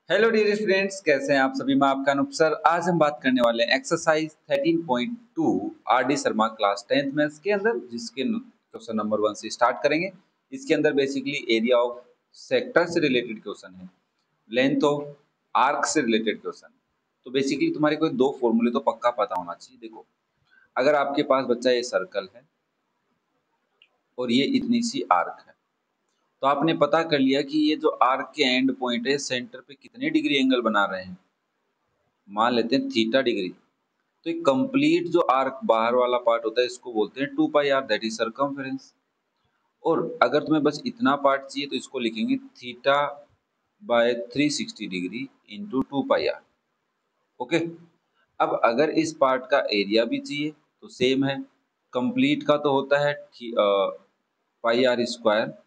Hello dear students, कैसे हैं आप सभी। मैं आपका अनूप सर। आज हम बात करने वाले हैं exercise 13.2 RD. Sharma class 10th maths के अंदर, जिसके क्वेश्चन नंबर 1 से स्टार्ट करेंगे। इसके अंदर बेसिकली एरिया ऑफ सेक्टर से रिलेटेड क्वेश्चन है, लेंथ ऑफ आर्क से रिलेटेड क्वेश्चन। तो बेसिकली तुम्हारे कोई दो फॉर्मूले तो पक्का पता होना चाहिए। देखो, अगर आपके पास बच्चा ये सर्कल है और ये इतनी सी आर्क है, तो आपने पता कर लिया कि ये जो आर्क के एंड पॉइंट है, सेंटर पे कितने डिग्री एंगल बना रहे हैं। मान लेते हैं थीटा डिग्री। तो एक कंप्लीट जो आर्क बाहर वाला पार्ट होता है, इसको बोलते हैं 2 pi are, that is circumference. और अगर तुम्हें बस इतना पार्ट चाहिए तो इसको लिखेंगे theta by 360 degree into 2 pi r. Okay. अब अगर इस पार्ट का एरिया भी चाहिए तो सेम है। कंप्लीट का तो होता है pi r square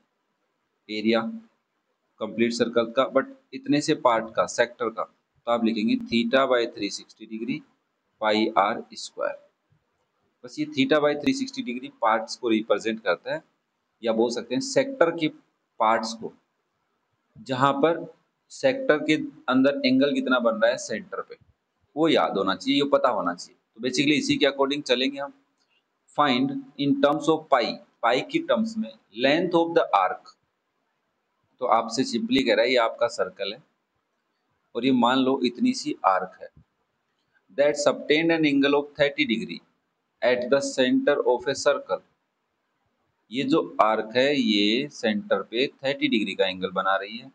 area complete circle का, बट इतने से पार्ट का सेक्टर का तो आप लिखेंगे theta by 360 degree pi r square. बस ये थीटा बाय 360 डिग्री पार्ट्स को रिप्रेजेंट करता है, या बोल सकते हैं सेक्टर के पार्ट्स को, जहां पर सेक्टर के अंदर एंगल कितना बन रहा है सेंटर पे, वो याद होना चाहिए, ये पता होना चाहिए। तो बेसिकली इसी के अकॉर्डिंग चलेंगे हम। फाइंड इन टर्म्स ऑफ पाई, पाई की टर्म्स में लेंथ ऑफ द आर्क। तो आपसे सिंपली कह रहा है ये आपका सर्कल है और ये मान लो इतनी सी आर्क है, that subtend an angle of 30 degree at the centre of a circle. ये जो आर्क है ये सेंटर पे 30 डिग्री का एंगल बना रही है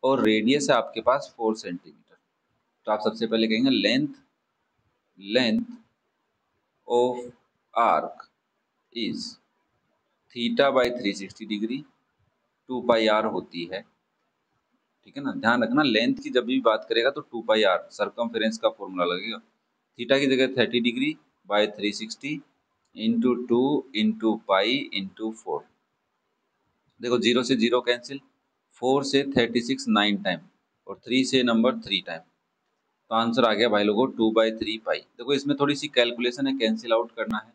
और रेडियस है आपके पास 4 सेंटीमीटर। तो आप सबसे पहले कहेंगे length of arc is theta by 360 degree 2 pi r होती है। ठीक है ना, ध्यान रखना लेंथ की जब भी बात करेगा तो 2 पाई आर सर्कमफेरेंस का फॉर्मूला लगेगा। थीटा की जगह 30 degree by 360 into 2 into pi into 4। देखो, 0 से 0 कैंसिल, 4 से 36 9 टाइम और 3 से नंबर 3 टाइम। तो आंसर आ गया भाई लोगों 2/3 पाई। देखो, इसमें थोड़ी सी कैलकुलेशन है, कैंसिल आउट करना है।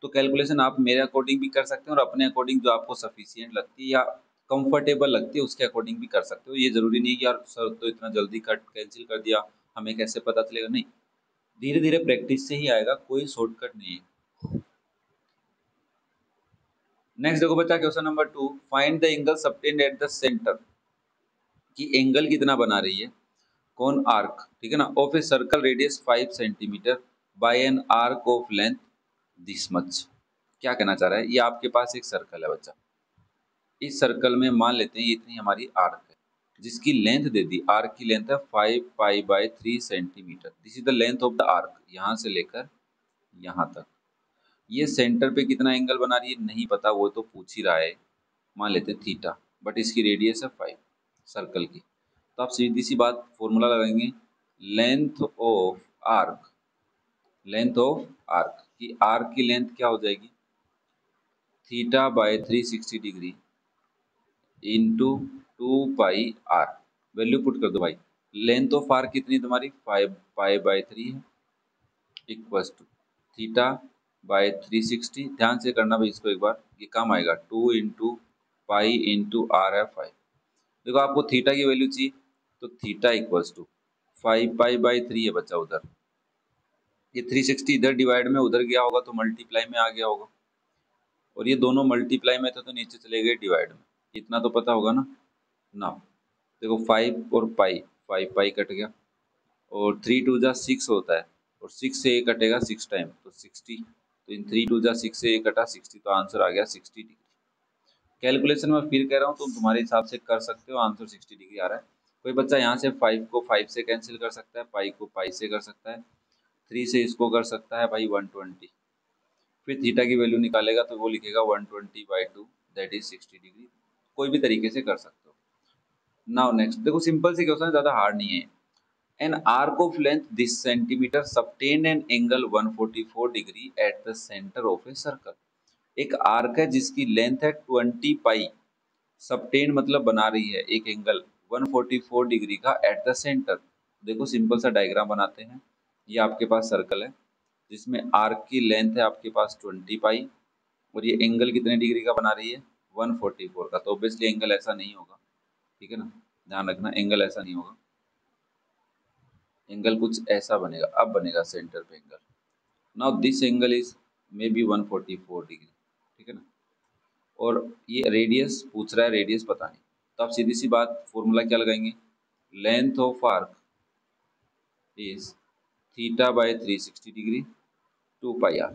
तो कैलकुलेशन आप मेरे अकॉर्डिंग भी कर सकते हैं और अपने अकॉर्डिंग जो आपको सफिशियंट लगती है या कंफर्टेबल लगती है उसके अकॉर्डिंग भी कर सकते हो। ये जरूरी नहीं कि यार सर तो इतना जल्दी कट कैंसिल कर दिया, हमें कैसे पता चलेगा। नहीं, धीरे धीरे प्रैक्टिस से ही आएगा, कोई शॉर्टकट नहीं है। नेक्स्ट देखो बच्चा, question number 2, find the angle subtended at the centre. कि एंगल कितना बना रही है कौन आर्क, ठीक है ना, of a circle radius 5 centimetre bye an arc of length this much. क्या कहना चाह रहा है, ये आपके पास एक सर्कल है बच्चा। इस सर्कल में मान लेते हैं ये इतनी हमारी आर्क है, जिसकी लेंथ दे दी, आर्क की लेंथ है 5 pi by 3 centimetre. This is the length of the arc, यहाँ से लेकर यहाँ तक। ये सेंटर पे कितना एंगल बना रही है नहीं पता, वो तो पूछ ही रहा है। मान लेते हैं थीटा, बट इसकी रेडियस है 5 सर्कल की। तो आप सीधी सी बात फॉर्मूला लगाएंगे, length of arc, length of arc की आर्क की लेंथ क्या हो जाएगी, theta by 360 degree into 2 pi r. Value put कर दो भाई। लेंथ ऑफ आर्क कितनी तुम्हारी 5 पाई बाय 3 है, इक्वल्स टू थीटा बाय 360। ध्यान से करना भाई इसको एक बार, ये काम आएगा 2 इंटू पाई इंटू आर है 5। देखो, आपको थीटा की वैल्यू चाहिए तो theta equals to 5 pi by 3 है बच्चा उधर, ये 360 इधर डिवाइड में उधर गया होगा तो मल्टीप्लाई में आ गया होगा, और ये दोनों मल्टीप्लाई में थे तो नीचे चले गए डिवाइड में। इतना तो पता होगा ना। ना, देखो 5 और पाई, 5 पाई कट गया और 3 टू जा 6 होता है और 6 से ये कटेगा 6 टाइम तो 60। तो इन 3 टू जा 6 से ये कटा 60, तो आंसर आ गया 60 डिग्री। कैलकुलेशन में फिर कह रहा हूँ, तुम तुम्हारे हिसाब से कर सकते हो, आंसर 60 डिग्री आ रहा है। कोई बच्चा यहाँ से 5 को 5 से कैंसिल कर सकता है, पाई को पाई से कर सकता है, 3 से इसको कर सकता है भाई 120। फिर थीटा की वैल्यू निकालेगा तो वो लिखेगा 120/2, दैट इज 60 डिग्री। कोई भी तरीके से कर सकते हो। नाउ नेक्स्ट देखो, सिंपल सी क्वेश्चन है, ज्यादा हार्ड नहीं है। N arc of length this centimetre subtend an angle 144 degree at the centre of a circle. एक आर्क है जिसकी लेंथ है 20 पाई, सबटेंड मतलब बना रही है एक एंगल 144 डिग्री का एट द सेंटर। देखो, सिंपल सा डायग्राम बनाते हैं। ये आपके पास सर्कल है जिसमें आर्क की लेंथ है आपके पास 20 पाई और ये एंगल कितने डिग्री का बना रही है 144 का। तो ऑब्वियसली एंगल ऐसा नहीं होगा, ठीक है ना, ध्यान रखना एंगल ऐसा नहीं होगा। एंगल कुछ ऐसा बनेगा, अब बनेगा सेंटर पे angle. Now this angle is may be 144 degree, ठीक है ना। और ये रेडियस पूछ रहा है, रेडियस पता नहीं, तो आप सीधी सी बात फॉर्मूला क्या लगाएंगे, length of arc is theta by 360 degree 2 pi r.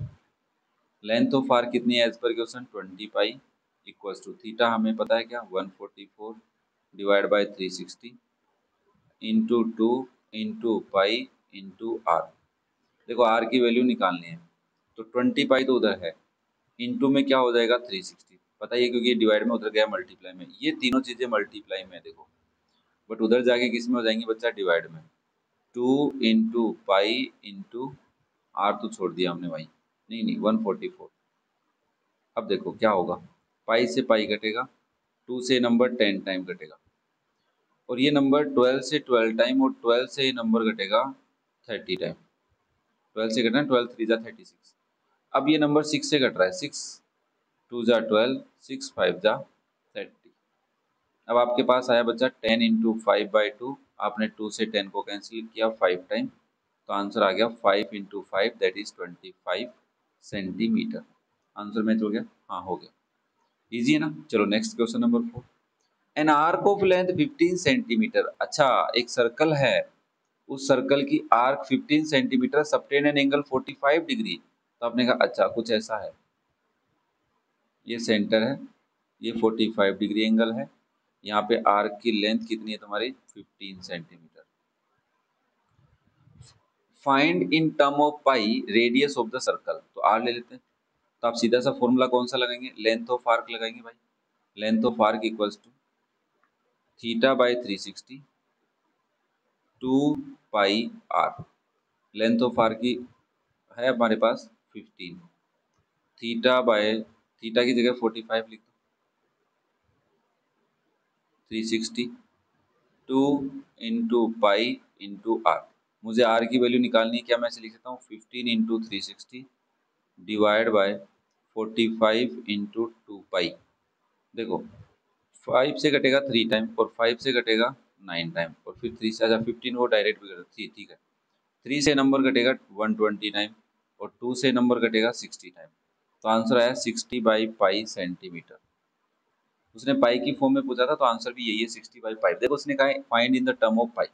Length of arc कितनी है as per question, 20 pi equals to theta हमें पता है क्या, 144 divide by 360 into 2 into pi into r. देखो आर की वैल्यू निकालनी है, तो 20 पाई तो उधर है, इंटू में क्या हो जाएगा 360, पता ही है क्योंकि डिवाइड में उधर गया मल्टीप्लाई में, ये तीनों चीजें मल्टीप्लाई में है देखो, बट उधर जाके किस में हो जाएंगी बच्चा, डिवाइड में। 2 इंटू पाई इंटू आर तो छोड़ दिया हमने भाई, नहीं नहीं 144। अब देखो क्या होगा, पाई से पाई कटेगा, 2 से नंबर 10 टाइम कटेगा, और ये नंबर 12 से 12 टाइम, और 12 से ये नंबर कटेगा 30 टाइम। 12 से कटना, 12 3 जा 36। अब ये नंबर 6 से कट रहा है, 6 2 जा 12, 6 5 जा 30। अब आपके पास आया बच्चा 10 इंटू 5/2, आपने 2 से 10 को कैंसिल किया 5 टाइम, तो आंसर आ गया 5 into 5 that is 25 centimetre. Answer match हो गया, हाँ हो गया, इजी है ना। चलो next question number 4। An arc of length 15 centimetre, अच्छा एक सर्कल है, उस सर्कल की arc 15 centimetre subtend an angle 45 degree. तो आपने कहा अच्छा कुछ ऐसा है, ये सेंटर है, ये 45 डिग्री एंगल है, यहाँ पे आर्क की लेंथ कितनी है तुम्हारी 15 centimetre. Find in term of pi radius of the circle, तो आर ले लेते हैं, तो आप सीधा सा फॉर्मूला कौन सा लगाएंगे, लेंथ ऑफ आर्क लगाएंगे भाई। Length of arc equals to theta by 360 2 pi r. Length of r की है हमारे पास 15, थीटा बाय, थीटा की जगह 45 लिख दो, 360 2 इंटू पाई इंटू आर। मुझे आर की वैल्यू निकालनी है, क्या मैं ऐसे लिख सकता हूँ 15 इंटू 360 डिवाइड बाय 45 इंटू 2 पाई। देखो 5 से कटेगा 3 टाइम, और 5 से कटेगा 9 टाइम, और फिर 3 से, अच्छा 15 वो डायरेक्ट भी कटेगा, ठीक है। 3 से नंबर कटेगा 120 टाइम, और 2 से नंबर कटेगा 60 टाइम, तो आंसर आया 60 बाई पाई सेंटीमीटर। उसने पाई की फॉर्म में पूछा था, तो आंसर भी यही है 60 बाई पाई। देखो उसने कहा find in the term of pi.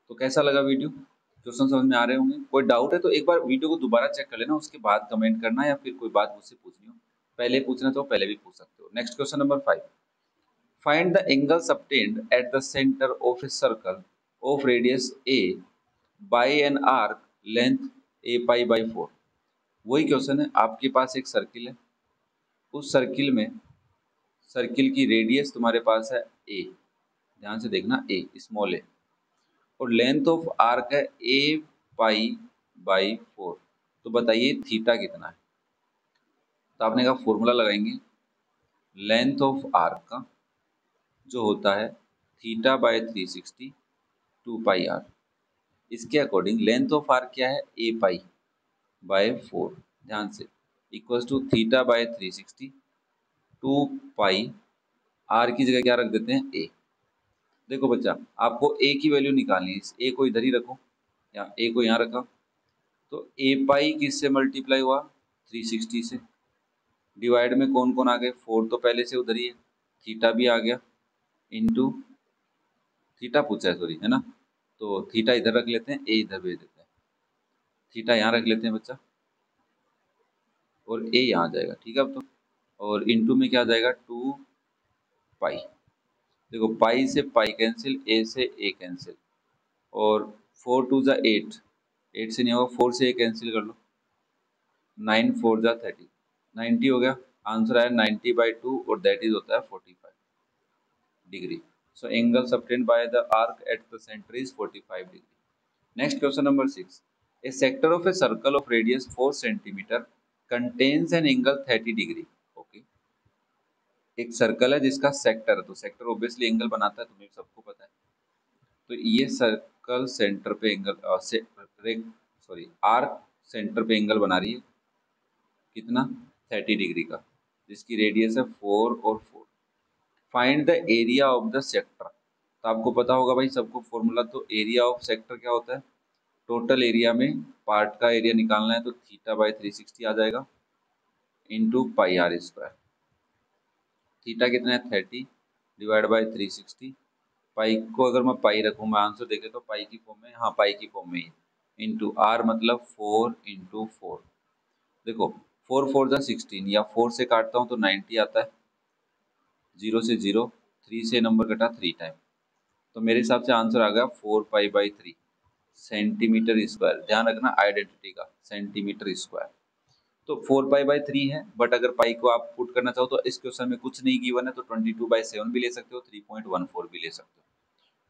तो कैसा लगा वीडियो, क्वेश्चन समझ में आ रहे होंगे, कोई डाउट है तो एक बार वीडियो को दोबारा चेक कर लेना, उसके बाद कमेंट करना, या फिर कोई बात मुझसे पूछनी हो पहले पूछना तो पहले भी पूछ सकते हो। Next question number 5। Find the angle subtended at the centre of a circle of radius a by an arc length a pi by 4। वही क्वेश्चन है, आपके पास एक सर्किल है, उस सर्किल में सर्किल की रेडियस तुम्हारे पास है ए, ध्यान से देखना ए स्मॉल ए, और लेंथ ऑफ आर्क है ए पाई बाई 4। तो बताइए थीटा कितना है, तो आपने कहा फॉर्मूला लगाएंगे लेंथ ऑफ आर्क का जो होता है थीटा बाय 360 2 पाई आर। इसके अकॉर्डिंग लेंथ ऑफ आर्क क्या है ए पाई बाय 4, ध्यान से, equals to theta by 360 2 pi r की जगह क्या रख देते हैं ए। देखो बच्चा आपको ए की वैल्यू निकालनी है, इस ए को इधर ही रखो, या ए को यहाँ रखा, तो ए पाई किससे मल्टीप्लाई हुआ 360 से, डिवाइड में कौन कौन आ गए 4 तो पहले से उधर ही है, थीटा भी आ गया, इंटू थीटा पूछा है सॉरी है ना, तो थीटा इधर रख लेते हैं, ए इधर भेज देते हैं, थीटा यहाँ रख लेते हैं बच्चा, और ए यहाँ आ जाएगा, ठीक है। अब तो और इंटू में क्या आ जाएगा 2 पाई। देखो पाई से पाई कैंसिल, ए से ए कैंसिल, और 4 2 जा 8, 8 से नहीं होगा, 4 से ए कैंसिल कर लो, 9 4 जा 30, 90 हो गया। आंसर आया 90/2, और दैट इज होता है 45 degree. So angle subtend by the arc eight the centre is 45 degree. Next question number 6। A sector of a circle of radius 4 centimetre contains an angle 30 degree. Okay, एक circle है जिसका sector है, तो sector obviously angle बनाता है, तुम्हें सबको पता है। तो ये सर्कल सेंटर पे एंगल सॉरी आर्क सेंटर पे एंगल बना रही है, कितना 30 डिग्री का, जिसकी रेडियस है 4 और 4। Find the area of the sector. तो आपको पता होगा भाई सबको फॉर्मूला, तो एरिया ऑफ सेक्टर क्या होता है, टोटल एरिया में पार्ट का एरिया निकालना है तो थीटा बाई 360 आ जाएगा इंटू पाई आर स्क्वायर। थीटा कितना है 30 डिवाइड बाई 360। पाई को अगर मैं पाई रखूँ, मैं आंसर देखे तो पाई की फॉर्म में, हाँ पाई की फॉर्म में ही, इंटू आर मतलब 4 इंटू 4। देखो 4 4 जा 16, या 4 से काटता हूँ तो 90 आता है, 0 से 0, 3 से नंबर कटा 3 टाइम, तो मेरे हिसाब से आंसर आ गया 4 पाई बाई 3 सेंटीमीटर स्क्वायर। ध्यान रखना आइडेंटिटी का, सेंटीमीटर स्क्वायर। तो 4 पाई बाई 3 है, बट अगर पाई को आप पुट करना चाहो तो इस क्वेश्चन में कुछ नहीं गिवन है, तो 22/7 भी ले सकते हो, 3.14 भी ले सकते हो।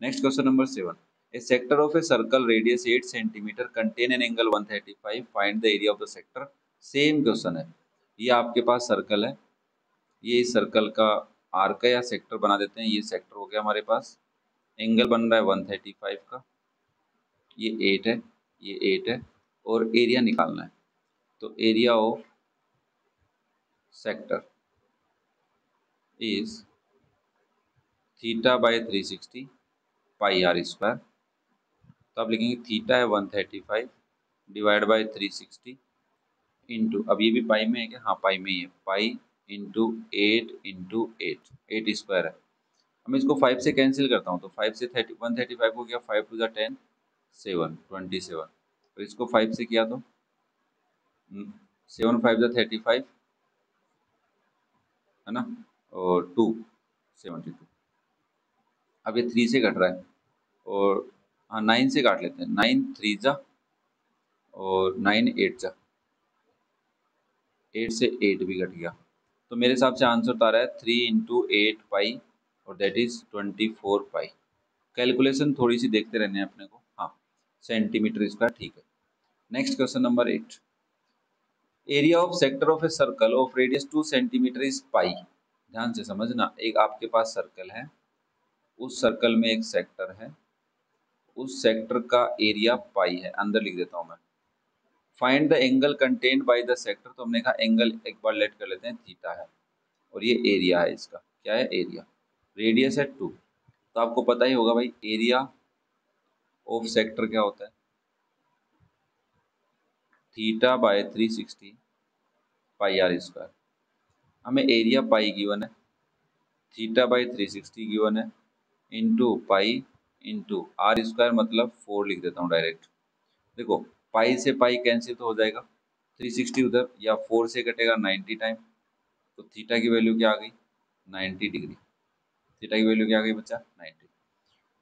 Next question number 7, A sector of a circle radius 8 centimetre contain an angle 135, find the area of the sector. Same question है, ये आपके पास सर्कल है, ये इस सर्कल का आर्क या सेक्टर बना देते हैं, ये सेक्टर हो गया हमारे पास, एंगल बन रहा है 135 का, ये 8 है, ये 8 है, और एरिया निकालना है। तो area of sector is theta by 360 pi r square. तो आप लिखेंगे थीटा है 135 डिवाइड बाई 360 इंटू, अब ये भी पाई में है क्या, हाँ पाई में ही है, पाई इंटू 8 इंटू 8 स्क्वायर है। अब मैं इसको 5 से कैंसिल करता हूँ, तो 5 से 135 हो गया, 5 टू ज़ा 10, 7 27, तो इसको 5 से किया तो 7 5 ज़ा 35 है ना, और 2 72। अब ये 3 से कट रहा है, और हाँ 9 से काट लेते हैं, 9 3 जा और 9 8 जा, 8 से 8 भी कट गया, तो मेरे हिसाब से आंसर तो आ रहा है 3 इंटू 8 पाई, और दैट इज 24 पाई। कैलकुलेशन थोड़ी सी देखते रहने हैं अपने को, हाँ सेंटीमीटर स्क्वायर ठीक है। Next question number 8, area of sector of a circle of radius 2 centimetre is pi. ध्यान से समझना, एक आपके पास सर्कल है, उस सर्कल में एक सेक्टर है, उस सेक्टर का एरिया पाई है, अंदर लिख देता हूं मैं। Find the angle contained by the sector, तो हमने कहा एंगल एक बार लेट कर लेते हैं, थीटा है, और ये एरिया है, इसका क्या है एरिया, रेडियस है 2। तो आपको पता ही होगा भाई एरिया ऑफ सेक्टर क्या होता है, theta by 360 pi r square. हमें एरिया पाई गिवन है, थीटा बाई 360 गिवन है, into pi into r square मतलब 4 लिख देता हूँ डायरेक्ट। देखो पाई से पाई कैंसिल तो हो जाएगा, 360 उधर, या 4 से कटेगा 90 टाइम, तो थीटा की वैल्यू क्या आ गई 90 डिग्री। थीटा की वैल्यू क्या आ गई बच्चा 90।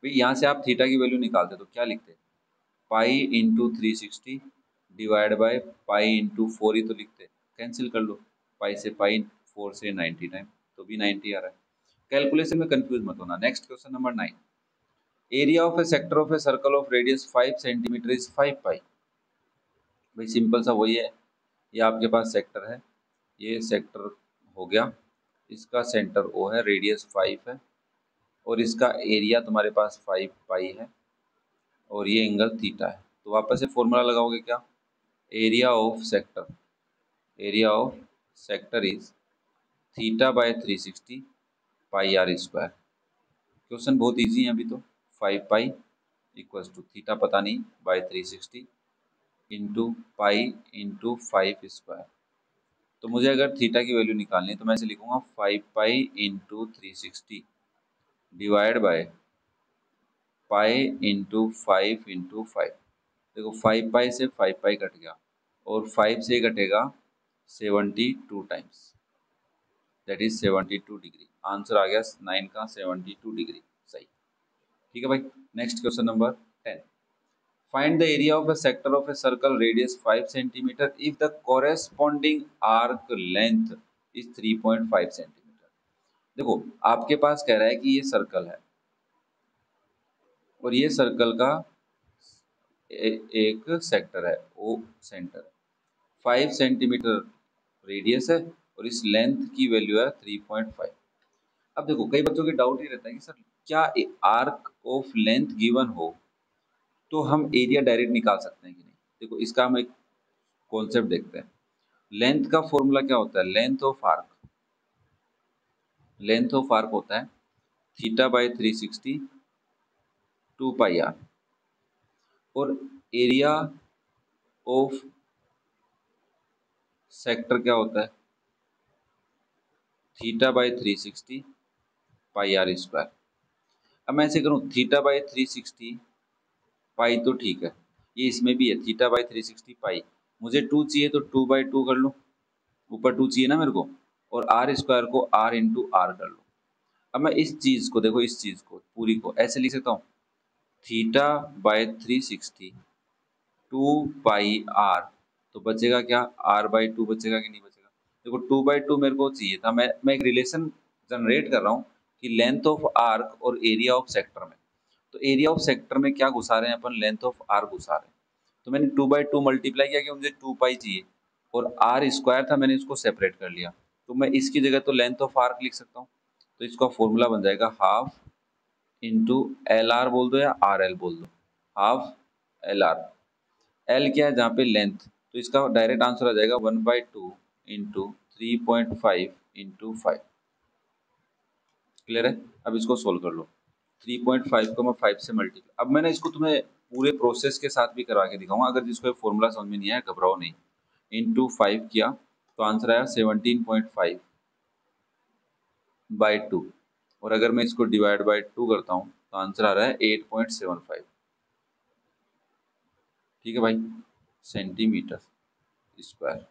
भाई यहाँ से आप थीटा की वैल्यू निकालते तो क्या लिखते, pi into 360 divide by pi into 4 ही तो लिखते, कैंसिल कर लो, पाई से पाई, 4 से 90 टाइम, तो भी 90 आ रहा है। कैलकुलेशन में कंफ्यूज मत होना। Next question number 9, area of A sector of a circle of radius 5 centimetre is 5 पाई। भाई सिंपल सा वही है, ये आपके पास सेक्टर है, ये सेक्टर हो गया, इसका सेंटर ओ है, रेडियस 5 है, और इसका एरिया तुम्हारे पास 5 पाई है, और ये एंगल थीटा है। तो वापस से फॉर्मूला लगाओगे क्या, area of sector, area of sector is theta by 360 pi r square. Question बहुत इजी है अभी तो, 5 पाई इक्वल्स टू थीटा पता नहीं by 360 into pi into 5 square. तो मुझे अगर थीटा की वैल्यू निकालनी है तो मैं ऐसे लिखूंगा 5 pi into 360 divide by pi into 5 into 5। देखो 5 पाई से 5 पाई कट गया, और 5 से कटेगा 72 times, that is 72 degree. Answer आ गया 9 का 72 डिग्री सही। ठीक है भाई। Next question number 10, find the area of a sector of a circle radius 5 centimeter if the corresponding arc length is 3.5 centimeter। देखो आपके पास कह रहा है कि ये सर्कल है, और ये सर्कल का एक सेक्टर है, ओ सेंटर, 5 सेंटीमीटर रेडियस है, और इस लेंथ की वैल्यू है 3.5। अब देखो कई बच्चों के डाउट ही रहता है कि सर क्या आर्क ऑफ लेंथ गिवन हो तो हम एरिया डायरेक्ट निकाल सकते हैं कि नहीं। देखो इसका हम एक कॉन्सेप्ट देखते हैं। लेंथ का फॉर्मूला क्या होता है, length of arc, length of arc होता है थीटा बाई 360 2 पाई आर, और एरिया ऑफ सेक्टर क्या होता है, theta by 360 pi r square. अब मैं ऐसे करूँ थीटा बाई 360 पाई तो ठीक है, ये इसमें भी है थीटा बाई 360 पाई, मुझे 2 चाहिए तो 2 बाई 2 कर लो, ऊपर 2 चाहिए ना मेरे को, और आर स्क्वायर को आर इंटू आर कर लो। अब मैं इस चीज़ को देखो, इस चीज़ को पूरी को ऐसे लिख सकता हूँ, थीटा बाय 360 2 पाई आर, तो बचेगा क्या, आर बाई 2 बचेगा कि नहीं बचेगा। देखो 2 बाई 2 मेरे को चाहिए था, मैं एक रिलेशन जनरेट कर रहा हूँ कि लेंथ ऑफ आर्क और एरिया ऑफ सेक्टर में, तो एरिया ऑफ सेक्टर में क्या घुसा रहे हैं अपन, लेंथ ऑफ आर घुसा रहे हैं। तो मैंने 2 बाई 2 मल्टीप्लाई किया कि मुझे 2 पाई चाहिए, और आर स्क्वायर था, मैंने इसको सेपरेट कर लिया, तो मैं इसकी जगह तो लेंथ ऑफ आर्क लिख सकता हूँ। तो इसका फॉर्मूला बन जाएगा हाफ इंटू एल आर बोल दो या आर एल बोल दो, हाफ एल आर। एल क्या है जहाँ पे लेंथ, तो इसका डायरेक्ट आंसर आ जाएगा 1/2 इंटू 3.5 इंटू 5। क्लियर है। अब इसको सोल्व कर लो, 3.5 को मैं 5 से मल्टीप्लाई, अब मैंने इसको तुम्हें पूरे प्रोसेस के साथ भी करवा के दिखाऊंगा, अगर जिसको फॉर्मूला समझ में नहीं आया घबराओ नहीं। इंटू 5 किया तो आंसर आया 17.5 बाई 2, और अगर मैं इसको डिवाइड बाई 2 करता हूँ तो आंसर आ रहा है 8.75। ठीक है भाई, सेंटीमीटर स्क्वायर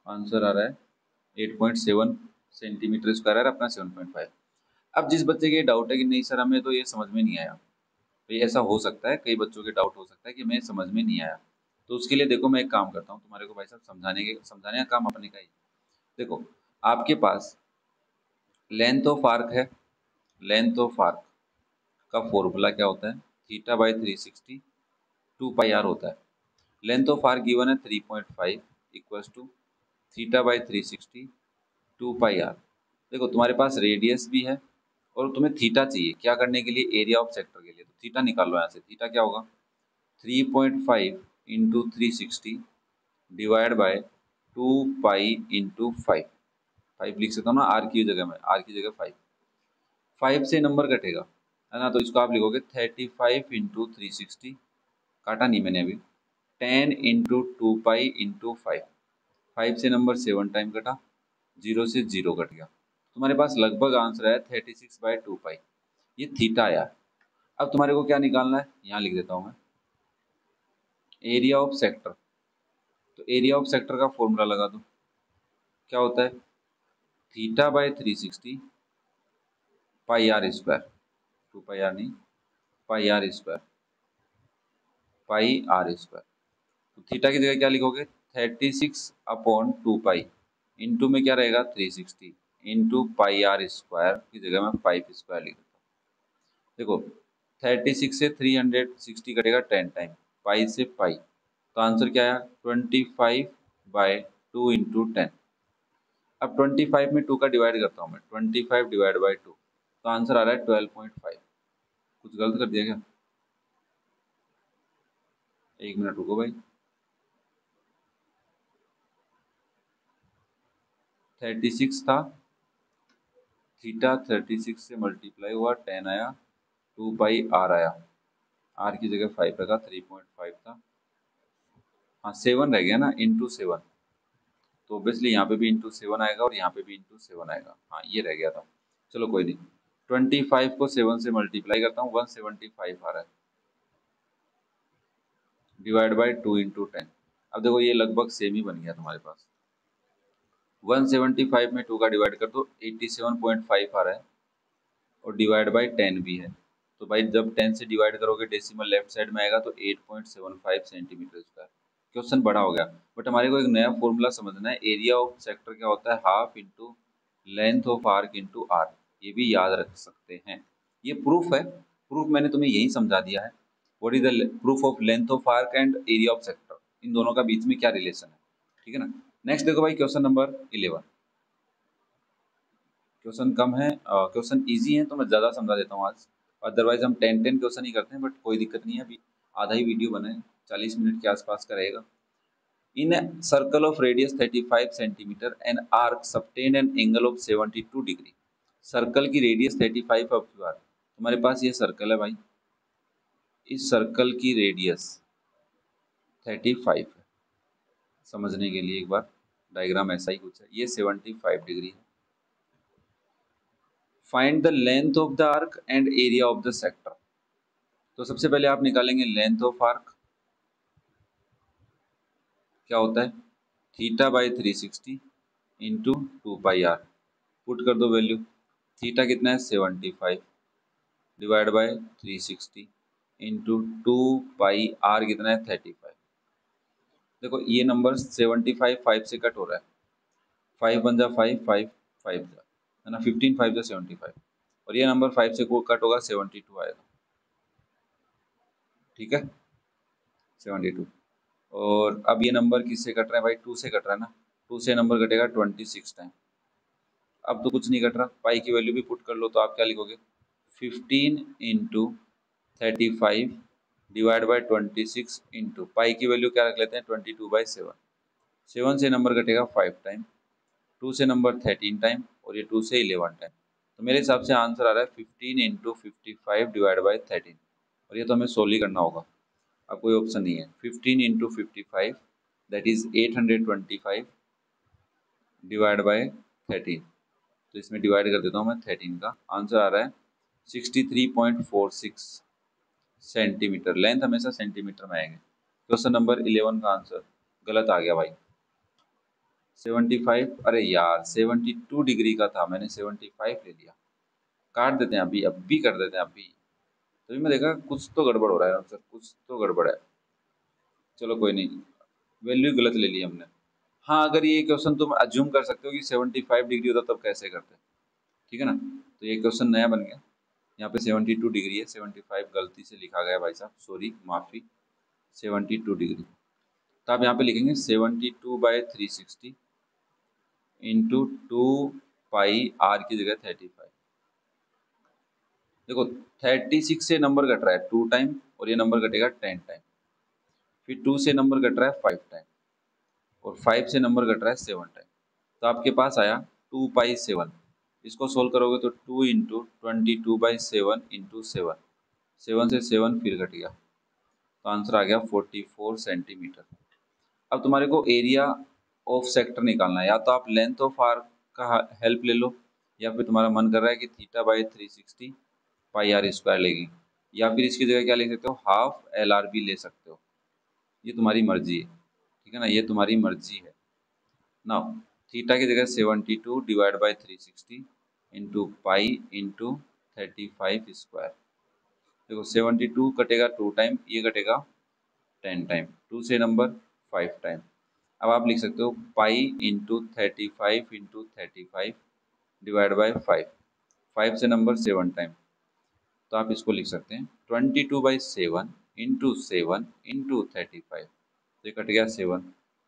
आंसर आ रहा है 8.7 सेंटीमीटर स्क्वायर है अपना 7.5। अब जिस बच्चे के डाउट है कि नहीं सर हमें तो ये समझ में नहीं आया, तो ये ऐसा हो सकता है, कई बच्चों के डाउट हो सकता है कि हमें समझ में नहीं आया, तो उसके लिए देखो मैं एक काम करता हूँ तुम्हारे को भाई साहब, समझाने का काम अपने का ही। देखो आपके पास लेंथ ऑफ आर्क है, लेंथ ऑफ आर्क का फॉर्मूला क्या होता है, थीटा बाई 360 2 पाई आर होता है। लेंथ ऑफ आर्क गिवन है 3.5 equals to theta by 360 2 pi r. देखो तुम्हारे पास रेडियस भी है और तुम्हें थीटा चाहिए क्या करने के लिए, एरिया ऑफ सेक्टर के लिए, तो थीटा निकाल लो यहाँ से। थीटा क्या होगा, 3.5 into 360 divide by 2 pi into 5, 5 लिख सकता हूँ ना आर की जगह में, आर की जगह 5, 5 से नंबर कटेगा है ना, तो इसको आप लिखोगे 35 इंटू 360, काटा नहीं मैंने अभी, 10 इंटू 2 पाई इंटू 5, 5 से नंबर 7 टाइम कटा, 0 से 0 कट गया, तुम्हारे पास लगभग आंसर है 36/2 पाई, ये थीटा आया। अब तुम्हारे को क्या निकालना है, यहाँ लिख देता हूँ मैं, एरिया ऑफ सेक्टर। तो एरिया ऑफ सेक्टर का फॉर्मूला लगा दो, क्या होता है, theta by 360 pi r square, 2 pi r नहीं, pi r square, pi r square. तो थीटा की जगह क्या लिखोगे, 36/2 पाई, इंटू में क्या रहेगा 360, इंटू पाई आर स्क्वायर की जगह में 5 स्क्वायर लिख देता हूँ। देखो 36 से 360 कटेगा 10 टाइम, पाई से पाई, तो आंसर क्या आया 25/2 इंटू 10। अब 25 में 2 का डिवाइड करता हूँ मैं, 25 डिवाइड बाई 2, तो आंसर आ रहा है 12.5। कुछ गलत कर दिया क्या, एक मिनट रुको भाई, 36 था, थीटा 36 से मल्टीप्लाई हुआ 10 आया, 2 पाई आर आया, आर की जगह 5 रखा, 3.5 था, हाँ 7 रह गया ना, इंटू 7, तो ऑब्वियसली यहाँ पे भी इंटू 7 आएगा और यहाँ पे भी इंटू 7 आएगा, हाँ ये रह गया था, चलो कोई नहीं। 25 को 7 से मल्टीप्लाई करता हूँ, 175 आ रहा है, डिवाइड बाई 2 इंटू 10। अब देखो ये लगभग सेम ही बन गया तुम्हारे पास, 175 में 2 का डिवाइड कर दो 87.5 आ रहा है, और डिवाइड बाई 10 भी है, तो भाई जब 10 से डिवाइड करोगे डेसिमल लेफ्ट साइड में आएगा, तो 8.75 सेंटीमीटर स्क्वायर। क्वेश्चन बड़ा हो गया, बट हमारे को एक नया फॉर्मूला समझना है, एरिया ऑफ सेक्टर क्या होता है, half into length of arc into r, ये भी याद रख सकते हैं। ये प्रूफ है, प्रूफ मैंने तुम्हें यही समझा दिया है, what is the proof of length of arc and area of sector, इन दोनों का बीच में क्या रिलेशन है, ठीक है ना। नेक्स्ट देखो भाई क्वेश्चन नंबर 11, क्वेश्चन कम है, क्वेश्चन इजी है तो मैं ज़्यादा समझा देता हूँ आज, अदरवाइज हम 10 क्वेश्चन ही करते हैं, बट कोई दिक्कत नहीं है, अभी आधा ही वीडियो बना है, 40 मिनट के आसपास का रहेगा। इन a circle of radius 35 centimeter an arc subtend an angle of 72 degree, circle की रेडियस 35 ऑफ आर, तुम्हारे पास ये सर्कल है भाई, इस सर्कल की रेडियस 35 है। समझने के लिए एक बार डायग्राम ऐसा ही कुछ है, ये 75 डिग्री है। Find the length of the arc and area of the sector. तो सबसे पहले आप निकालेंगे लेंथ ऑफ आर्क, क्या होता है theta by 360 into 2 pi r. Put कर दो वैल्यू, थीटा कितना है 75 divide by 360 into 2 pi r कितना है 35। देखो ये नंबर 75 5 से कट हो रहा है, 5 बन जा 5 5 5 जा है ना, 15 5 जा 75, और ये नंबर 5 से को कट होगा 72 आएगा। ठीक है 72। और अब ये नंबर किससे कट रहा है भाई, 2 से कट रहा है ना, 2 से नंबर कटेगा 26 टाइम। अब तो कुछ नहीं कट रहा, पाई की वैल्यू भी पुट कर लो, तो आप क्या लिखोगे 15 into 35 divide by 26 into pi की वैल्यू क्या रख लेते हैं 22/7। 7 से नंबर कटेगा 5 टाइम, 2 से नंबर 13 टाइम, और ये 2 से 11 टाइम। तो मेरे हिसाब से आंसर आ रहा है 15 इंटू 55 डिवाइड बाई 13, और ये तो हमें सोल्व ही करना होगा, अब कोई ऑप्शन नहीं है। 15 into 55 that is 825 divide by 13, तो इसमें डिवाइड कर देता हूँ मैं 13 का, आंसर आ रहा है 63.46 सेंटीमीटर। लेंथ हमेशा सेंटीमीटर में आएंगे। क्वेश्चन नंबर 11 का आंसर गलत आ गया भाई, 75, अरे यार 72 डिग्री का था, मैंने 75 ले लिया। काट देते हैं अभी, अभी कर देते हैं अभी। तभी मैं देखा कुछ तो गड़बड़ हो रहा है आंसर, कुछ तो गड़बड़ है। चलो कोई नहीं, वैल्यू गलत ले ली हमने। हाँ अगर ये क्वेश्चन तुम अज्यूम कर सकते हो कि 75 डिग्री होता तब कैसे करते, ठीक है ना, तो ये क्वेश्चन नया बन गया। यहाँ पे 72 डिग्री है, 75 गलती से लिखा गया भाई साहब, सॉरी माफ़ी, 72 डिग्री। तो आप यहाँ पे लिखेंगे 72/360 इंटू 2 पाई आर की जगह 35। देखो 36 से नंबर कट रहा है 2 टाइम, और ये नंबर कटेगा 10 टाइम, फिर 2 से नंबर कट रहा है 5 टाइम, और 5 से नंबर कट रहा है 7 टाइम। तो आपके पास आया 2 पाई 7। इसको सोल्व करोगे तो 2 इंटू 22/7 इंटू 7, 7 से 7 फिर कट गया, तो आंसर आ गया 44 सेंटीमीटर। अब तुम्हारे को एरिया ऑफ सेक्टर निकालना है, या तो आप लेंथ ऑफ आर्क का हेल्प ले लो, या फिर तुम्हारा मन कर रहा है कि थीटा बाई 360 पाई r² लेगी, या फिर इसकी जगह क्या ले सकते हो हाफ LR भी ले सकते हो, ये तुम्हारी मर्जी है। ठीक है ना, ये तुम्हारी मर्जी है। नाउ थीटा की जगह 72 divide by 360 into pi into 35²। देखो 72 कटेगा 2 टाइम, ये कटेगा 10 टाइम, 2 से नंबर 5 टाइम। अब आप लिख सकते हो pi into 35 into 35 divide by 5, 5 से नंबर 7 टाइम, तो आप इसको लिख सकते हैं 22/7 इंटू 7 इंटू 35, तो ये कट गया 7,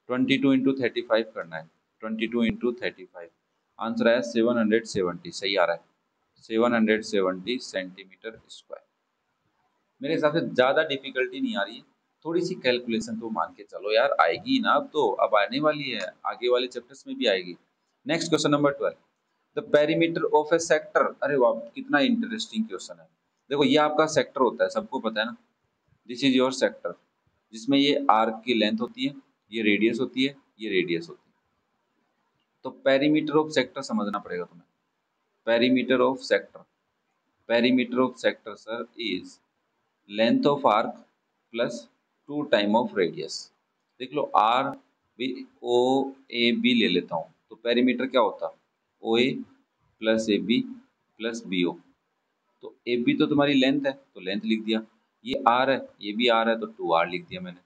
22 इंटू 35 करना है, 22 इंटू 35, आंसर आया 770, सही आ रहा है 770 सेंटीमीटर स्क्वायर। मेरे हिसाब से ज़्यादा डिफिकल्टी नहीं आ रही है, थोड़ी सी कैलकुलेशन तो मान के चलो यार, आएगी ना, अब तो अब आने वाली है, आगे वाले चैप्टर्स में भी आएगी। Next question number 12, the perimeter of A sector. अरे वाह कितना इंटरेस्टिंग क्वेश्चन है। देखो ये आपका सेक्टर होता है, सबको पता है ना, दिस इज योर सेक्टर, जिसमें ये आर्क की लेंथ होती है, ये रेडियस होती है, ये रेडियस होती है। तो पेरीमीटर ऑफ सेक्टर समझना पड़ेगा तुम्हें। Perimeter of sector, perimeter of sector sir is length of arc plus 2 time of radius. देख लो R B O A B ले लेता हूँ, तो पेरीमीटर क्या होता O A plus A B plus B O. तो ए बी तो तुम्हारी लेंथ है, तो लेंथ लिख दिया, ये आर है, ये भी आर है, तो 2r लिख दिया मैंने।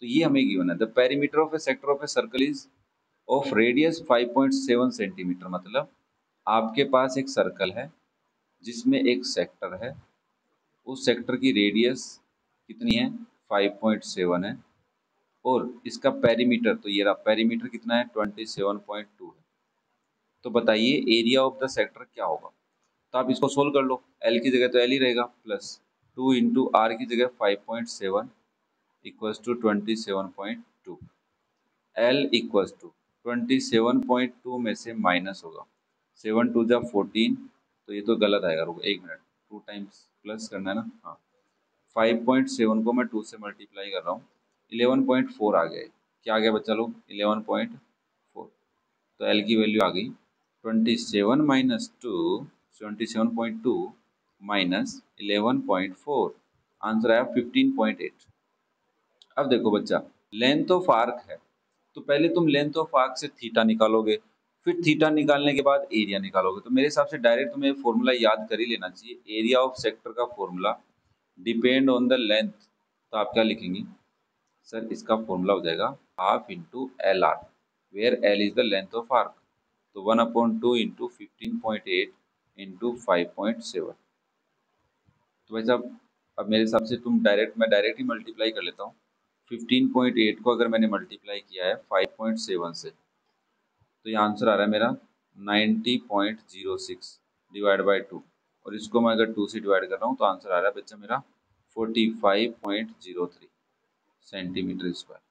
तो ये हमें गिवन है, the perimeter of A sector of a circle is of radius 5.7 centimetre. मतलब आपके पास एक सर्कल है जिसमें एक सेक्टर है, उस सेक्टर की रेडियस कितनी है 5.7 है, और इसका पेरीमीटर, तो ये रहा पेरीमीटर कितना है 27.2 है। तो बताइए एरिया ऑफ द सेक्टर क्या होगा। तो आप इसको सोल्व कर लो, एल की जगह तो एल ही रहेगा, प्लस 2 इंटू आर की जगह 5.7 equals to 27.2, L equals to 27.2 में से माइनस होगा 7 2 जा 14, तो ये तो गलत आएगा, रुको 1 मिनट, 2 टाइम्स प्लस करना है ना, हाँ 5.7 को मैं 2 से मल्टीप्लाई कर रहा हूँ, 11.4 आ गया है। क्या आ गया बच्चा लोग? 11.4। तो एल की वैल्यू आ गई 27 माइनस 2, 27.2 माइनस 11.4, आंसर आया 15.8। अब देखो बच्चा, लेंथ ऑफ आर्क है तो पहले तुम लेंथ ऑफ आर्क से थीटा निकालोगे, फिर थीटा निकालने के बाद एरिया निकालोगे। तो मेरे हिसाब से डायरेक्ट तुम्हें फॉर्मूला याद कर ही लेना चाहिए। एरिया ऑफ सेक्टर का formula depend on the length. तो आप क्या लिखेंगे सर? इसका फॉर्मूला हो जाएगा half into L r, where L is the length of arc. तो 1/2 इंटू 15.8 इंटू 5.7। तो वैसे अब मेरे हिसाब से मैं डायरेक्ट ही मल्टीप्लाई कर लेता हूँ। 15.8 को अगर मैंने मल्टीप्लाई किया है 5.7 से, तो ये आंसर आ रहा है मेरा 90.06 डिवाइड बाई 2, और इसको मैं अगर 2 से डिवाइड कर रहा हूँ तो आंसर आ रहा है बच्चा मेरा 45.03 सेंटीमीटर स्क्वायर,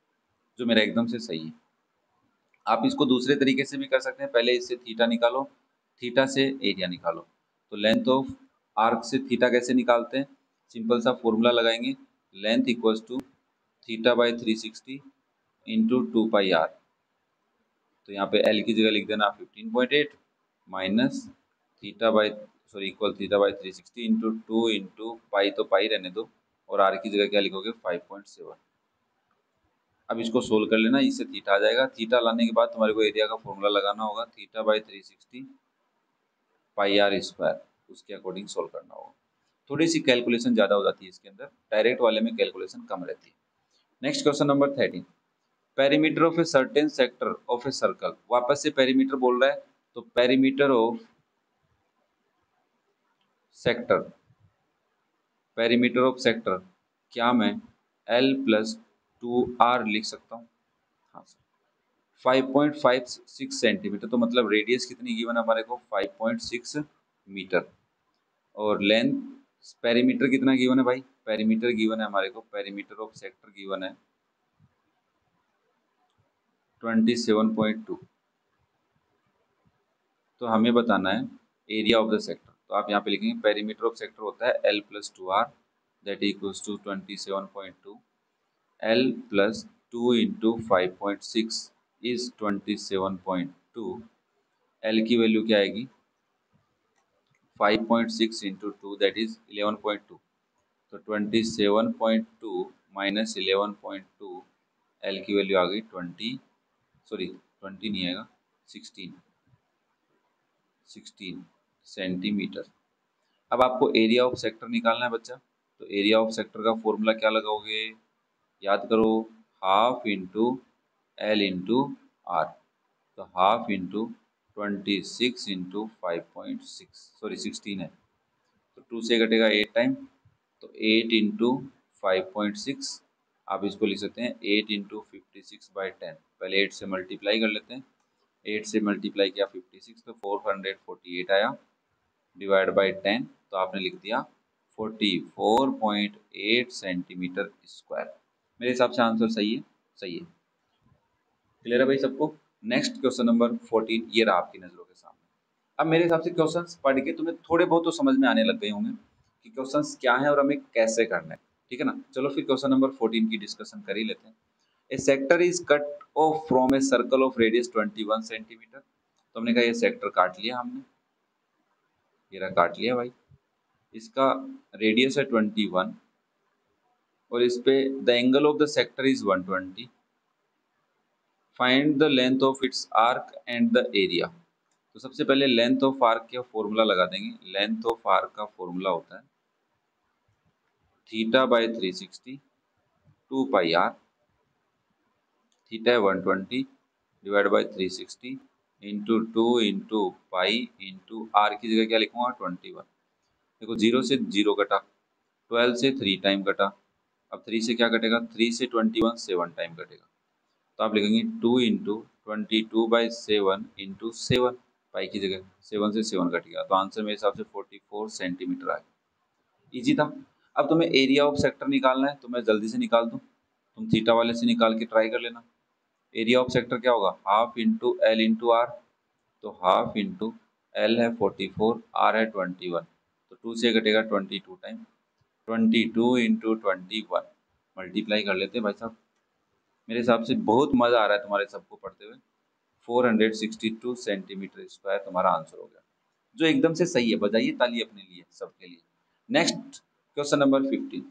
जो मेरा एकदम से सही है। आप इसको दूसरे तरीके से भी कर सकते हैं, पहले इससे थीटा निकालो, थीटा से एरिया निकालो। तो लेंथ ऑफ आर्क से थीटा कैसे निकालते हैं? सिंपल सा फॉर्मूला लगाएंगे, length equals to theta by 360 into 2 pi r. तो यहाँ पे एल की जगह लिख देना 15.8 minus theta by equal theta by 360 into 2 into pi, तो पाई रहने दो, और आर की जगह क्या लिखोगे 5.7। अब इसको सोल्व कर लेना, इससे थीटा आ जाएगा। थीटा लाने के बाद तुम्हारे को एरिया का फॉर्मूला लगाना होगा, theta by 360 pi r square, उसके अकॉर्डिंग सोल्व करना होगा। थोड़ी सी कैलकुलेशन ज़्यादा हो जाती है इसके अंदर, डायरेक्ट वाले में कैलकुलेशन कम रहती है। Next question number 13, perimeter of a certain sector of a circle. वापस से पेरीमीटर बोल रहा है, तो perimeter of sector, perimeter of sector क्या मैं L प्लस 2R लिख सकता हूँ? हाँ सर। 5.56 सेंटीमीटर, तो मतलब रेडियस कितनी गिवन है हमारे को? 5.6 मीटर। और लेंथ पेरीमीटर कितना गिवन है भाई? पेरीमीटर गिवन है हमारे को, पेरीमीटर ऑफ सेक्टर गिवन है 27.2। तो हमें बताना है एरिया ऑफ द सेक्टर। तो आप यहाँ पे लिखेंगे पेरीमीटर ऑफ सेक्टर होता है L plus 2R, that equals to 27.2। L plus 2 into 5.6 is 27.2। L की वैल्यू क्या आएगी? 5.6 इंटू 2 दैट इज 11.2। तो 27.2 माइनस 11.2, L की वैल्यू आ गई 20 नहीं आएगा, 16 सेंटीमीटर। अब आपको एरिया ऑफ सेक्टर निकालना है बच्चा। तो एरिया ऑफ सेक्टर का फॉर्मूला क्या लगाओगे? याद करो, half into L into r. तो हाफ इंटू 26 इंटू 16 है, तो 2 से घटेगा 8 टाइम, तो 8 इंटू 5.6। आप इसको लिख सकते हैं 8 इंटू 56/10। पहले 8 से मल्टीप्लाई कर लेते हैं, 8 से मल्टीप्लाई किया 56 तो 448 आया, डिवाइड बाई 10, तो आपने लिख दिया 44.8 सेंटीमीटर स्क्वायर। मेरे हिसाब से आंसर सही है, सही है। क्लियर है भाई सबको? नेक्स्ट क्वेश्चन नंबर 14 ये रहा आपकी नजरों के सामने। अब मेरे हिसाब से क्वेश्चंस पढ़ के तुम्हें थोड़े बहुत तो समझ में आने लग गए होंगे कि क्वेश्चंस क्या है और हमें कैसे करना है, ठीक है ना? चलो फिर क्वेश्चन नंबर 14 की डिस्कशन कर ही लेते हैं। A sector is cut off from a circle of radius 21 centimetre. तो हमने कहा ये सेक्टर काट लिया हमने, ये रहा काट लिया भाई। इसका रेडियस है 21 और इस पे the angle of the sector is 120। Find the length of its arc and the area. तो सबसे पहले लेंथ ऑफ आर्क का फॉर्मूला लगा देंगे। लेंथ ऑफ आर्क का फॉर्मूला होता है theta by 360 2 pi r. Theta है 120 divide by 360 into 2 into pi into r की जगह क्या लिखूंगा 21। देखो 0 से 0 कटा, 12 से 3 टाइम कटा, अब 3 से क्या कटेगा? 3 से 21 7 टाइम कटेगा। तो आप लिखेंगे 2 इंटू 22/7 इंटू 7, पाई की जगह 7 से 7 कट गया, तो आंसर मेरे हिसाब से 44 सेंटीमीटर आएगा। इजी था। अब तुम्हें एरिया ऑफ सेक्टर निकालना है, तो मैं जल्दी से निकाल दूं, तुम थीटा वाले से निकाल के ट्राई कर लेना। एरिया ऑफ सेक्टर क्या होगा? Half into L into r. तो हाफ इंटू एल है 44, आर है 21, तो तो 2 से कटेगा 22 टाइम, 22 इंटू 21 मल्टीप्लाई कर लेते हैं भाई साहब। मेरे हिसाब से बहुत मज़ा आ रहा है तुम्हारे सबको पढ़ते हुए। 462 सेंटीमीटर स्क्वायर तुम्हारा आंसर हो गया, जो एकदम से सही है। बजाइए ताली अपने लिए, सबके लिए। नेक्स्ट क्वेश्चन नंबर 15,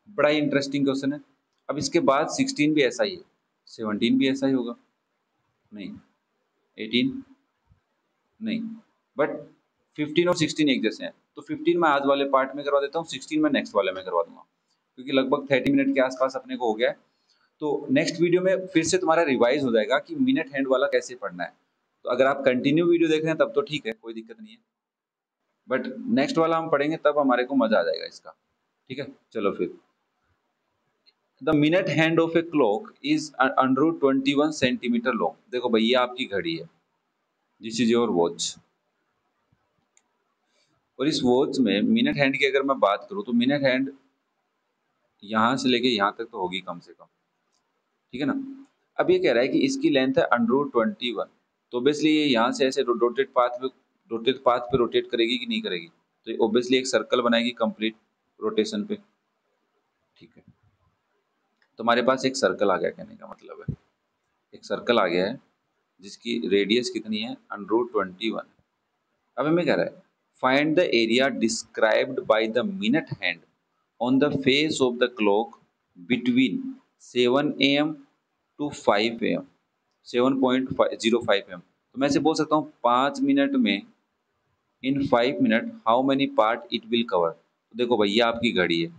बड़ा ही इंटरेस्टिंग क्वेश्चन है। अब इसके बाद 16 भी ऐसा ही है, 17 भी ऐसा ही होगा, नहीं 18 नहीं, बट 15 और 16 एक जैसे हैं। तो 15 मैं आज वाले पार्ट में करवा देता हूँ, 16 मैं नेक्स्ट वाले में करवा दूंगा, क्योंकि लगभग 30 मिनट के आसपास अपने को हो गया है। तो नेक्स्ट वीडियो में फिर से तुम्हारा रिवाइज हो जाएगा कि मिनट हैंड वाला कैसे पढ़ना है। तो अगर आप कंटिन्यू वीडियो देख रहे हैं तब तो ठीक है, कोई दिक्कत नहीं है, बट नेक्स्ट वाला हम पढ़ेंगे तब हमारे को मजा आ जाएगा इसका। ठीक है, चलो फिर। The minute hand of a clock is under 21 centimetre long. देखो भैया आपकी घड़ी है, दिस इज योर वॉच, और इस वॉच में मिनट हैंड की अगर मैं बात करूं तो मिनट हैंड यहां से लेके यहां तक तो होगी कम से कम, ठीक है ना। अब ये कह रहा है कि इसकी लेंथ है अंडर 21, तो ऑब्वियसली ये यहाँ से ऐसे रोटेट पाथ पे रोटेट करेगी कि नहीं करेगी, तो ये ऑब्वियसली एक सर्कल बनाएगी कंप्लीट रोटेशन पे। ठीक है, तुम्हारे पास एक सर्कल आ गया, कहने का मतलब है एक सर्कल आ गया है जिसकी रेडियस कितनी है, अंडर 21। अब हमें कह रहा है find the area described by the minute hand on the face of the clock between 7 AM to 5 AM, 7.05 AM। तो मैं से बोल सकता हूँ 5 मिनट में, इन 5 minute how many part it will cover. तो देखो भैया आपकी घड़ी है,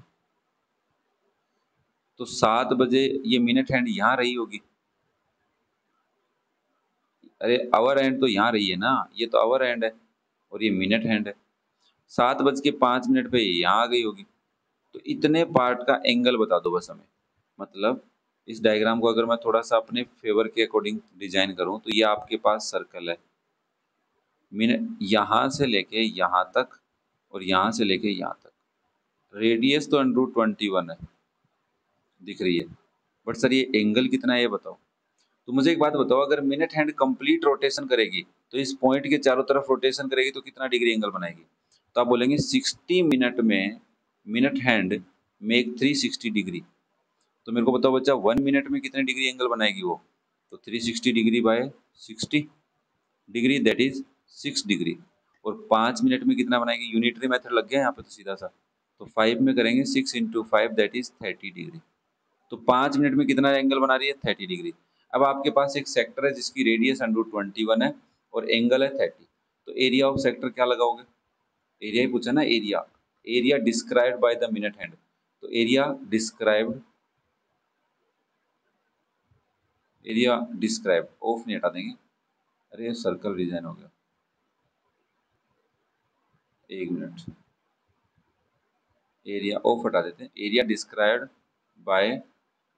तो 7 बजे ये मिनट हैंड यहाँ रही होगी, अरे आवर हैंड तो यहाँ रही है ना, ये तो आवर हैंड है और ये मिनट हैंड है। 7:05 पे यहाँ आ गई होगी, तो इतने पार्ट का एंगल बता दो बस हमें। मतलब इस डायग्राम को अगर मैं थोड़ा सा अपने फेवर के अकॉर्डिंग डिजाइन करूं तो ये आपके पास सर्कल है, मिनट यहाँ से लेके यहाँ तक और यहाँ से लेके यहाँ तक, रेडियस तो अंडर 21 है दिख रही है, बट सर ये एंगल कितना है ये बताओ। तो मुझे एक बात बताओ, अगर मिनट हैंड कंप्लीट रोटेशन करेगी तो इस पॉइंट के चारों तरफ रोटेशन करेगी तो कितना डिग्री एंगल बनाएगी। तो आप बोलेंगे 60 मिनट में मिनट हैंड मेक 360 डिग्री। तो मेरे को बताओ बच्चा 1 मिनट में कितने डिग्री एंगल बनाएगी वो, तो 360 degree by 60 degree that is 6 degree. और 5 मिनट में कितना बनाएगी, यूनिटरी मेथड लग गया यहाँ पे तो सीधा सा, तो 5 में करेंगे 6 इंटू 5 दैट इज 30 डिग्री। तो 5 मिनट में कितना एंगल बना रही है, 30 डिग्री। अब आपके पास एक सेक्टर है जिसकी रेडियस अंडर 21 है और एंगल है 30, तो एरिया ऑफ सेक्टर क्या लगाओगे, एरिया ही पूछा ना, area, area described by the minute hand, तो एरिया डिस्क्राइब्ड ऑफ नहीं हटा देंगे, अरे सर्कल डिजाइन हो गया, एक मिनट, एरिया ऑफ हटा देते हैं, area described by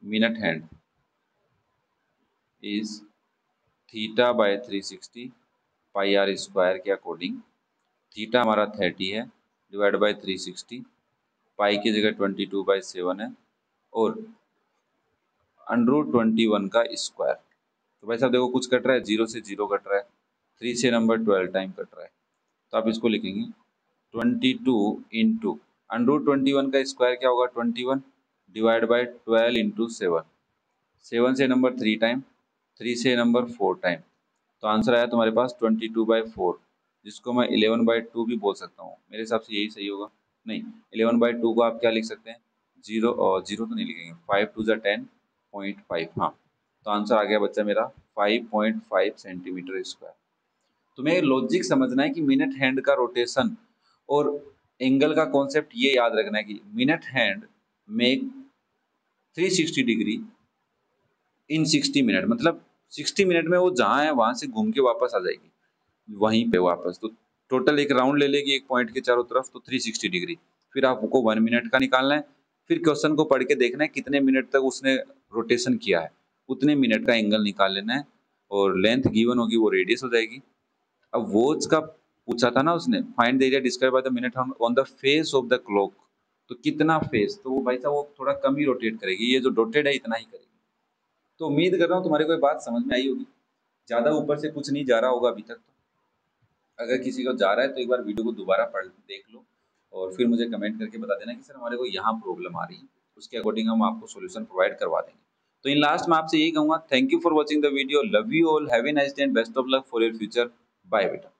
minute hand is theta by 360 pi r square के अकॉर्डिंग। थीटा हमारा 30 है, डिवाइड बाय 360, पाई की जगह 22/7 है, और अंडर 21 का स्क्वायर। तो भाई साहब देखो कुछ कट रहा है, 0 से 0 कट रहा है, 3 से नंबर 12 टाइम कट रहा है, तो आप इसको लिखेंगे 22 इंटू अंडर 21 का स्क्वायर क्या होगा 21 डिवाइड बाय 12 इंटू 7, 7 से नंबर 3 टाइम, 3 से नंबर 4 टाइम, तो आंसर आया तुम्हारे पास 22/4, जिसको मैं 11/2 भी बोल सकता हूँ। मेरे हिसाब से यही सही होगा, नहीं 11/2 को आप क्या लिख सकते हैं, जीरो, और जीरो तो नहीं लिखेंगे, 5 2 10.5, हाँ। तो आंसर आ गया बच्चा मेरा 5.5 सेंटीमीटर स्क्वायर। तुम्हें लॉजिक समझना है कि मिनट हैंड का रोटेशन और एंगल का कॉन्सेप्ट ये याद रखना है कि minute hand make 360 degree in 60 minute, मतलब 60 मिनट में वो जहाँ है वहां से घूम के वापस आ जाएगी वहीं पे वापस। तो टोटल एक राउंड ले लेगी एक पॉइंट के चारों तरफ, तो 360 डिग्री। फिर आपको 1 मिनट का निकालना है, फिर क्वेश्चन को पढ़ के देखना है कितने मिनट तक उसने रोटेशन किया है, उतने मिनट का एंगल निकाल लेना है, और लेंथ गिवन होगी वो रेडियस हो जाएगी। अब वॉच का पूछा था ना उसने, find the area describe by the minute on the face of the clock, तो कितना फेस, तो वो भाई साहब वो थोड़ा कम ही रोटेट करेगी, ये जो डॉटेड है इतना ही करेगी। तो उम्मीद कर रहा हूँ तुम्हारे को ये बात समझ में आई होगी, ज़्यादा ऊपर से कुछ नहीं जा रहा होगा अभी तक। तो अगर किसी को जा रहा है तो एक बार वीडियो को दोबारा पढ़ देख लो, और फिर मुझे कमेंट करके बता देना कि सर हमारे को यहाँ प्रॉब्लम आ रही है, उसके अकॉर्डिंग हम आपको सॉल्यूशन प्रोवाइड करवा देंगे। तो इन लास्ट में आपसे यही कहूँगा, thank you for watching the video, love you all, have a nice day and best of luck for your future, bye बेटा।